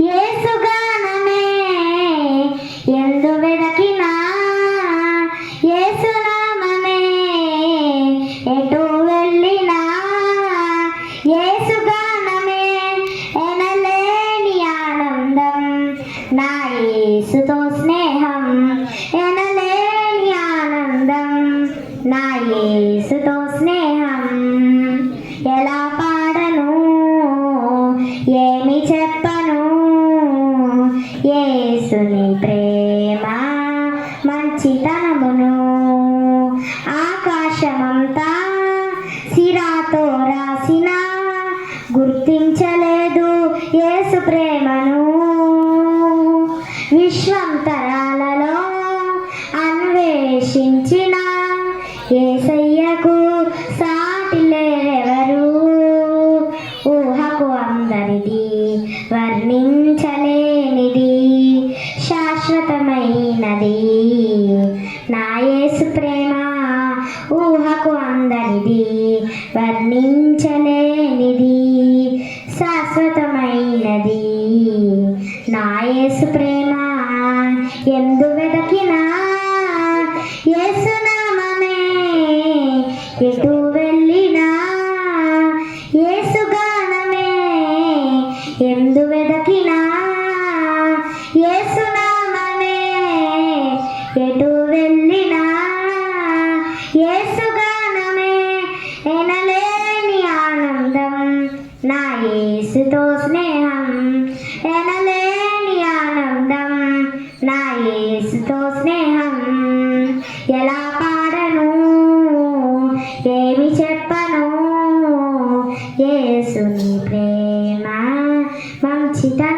యేసుగానమే ఎందు వెదకినా, యేసునామమే ఎటు వెళ్ళినా, యేసుగానమే ఎనలేని ఆనందం, నా యేసుతో స్నేహం ఎనలేని ఆనందం, నా యేసుతో స్నేహం. ఎలా పాడను, ఏమి చెప్పను, యేసుని ప్రేమ మంచితనమును ఆకాశమంతా సిరాతో రాసిన గుర్తించలేదు యేసు ప్రేమను. విశ్వంతరాలలో అన్వేషించిన యేసయ్యకు సాటి లేరెవరు, ఊహకు అందరిది వర్ణించలేనిది శాశ్వతమైనది నా యేసు ప్రేమ, ఊహకు అందరిది వర్ణించలేనిది శాశ్వతమైనది నా యేసు ప్రేమ. ఎందు వెదకినా, యేసునామమే ఎటు వెళ్ళినా, యేసుగానమే ఎందు వెదకినా, యేసునామమే ఎటు వెళ్ళినా, యేసుగానమే ఎనలేని ఆనందం, నా యేసుతో స్నేహం ఎనలేని ఆనందం, నా యేసుతో స్నేహం. ఎలా పాడను, ఏమి చెప్పను, యేసుని ప్రేమ మంచితనం.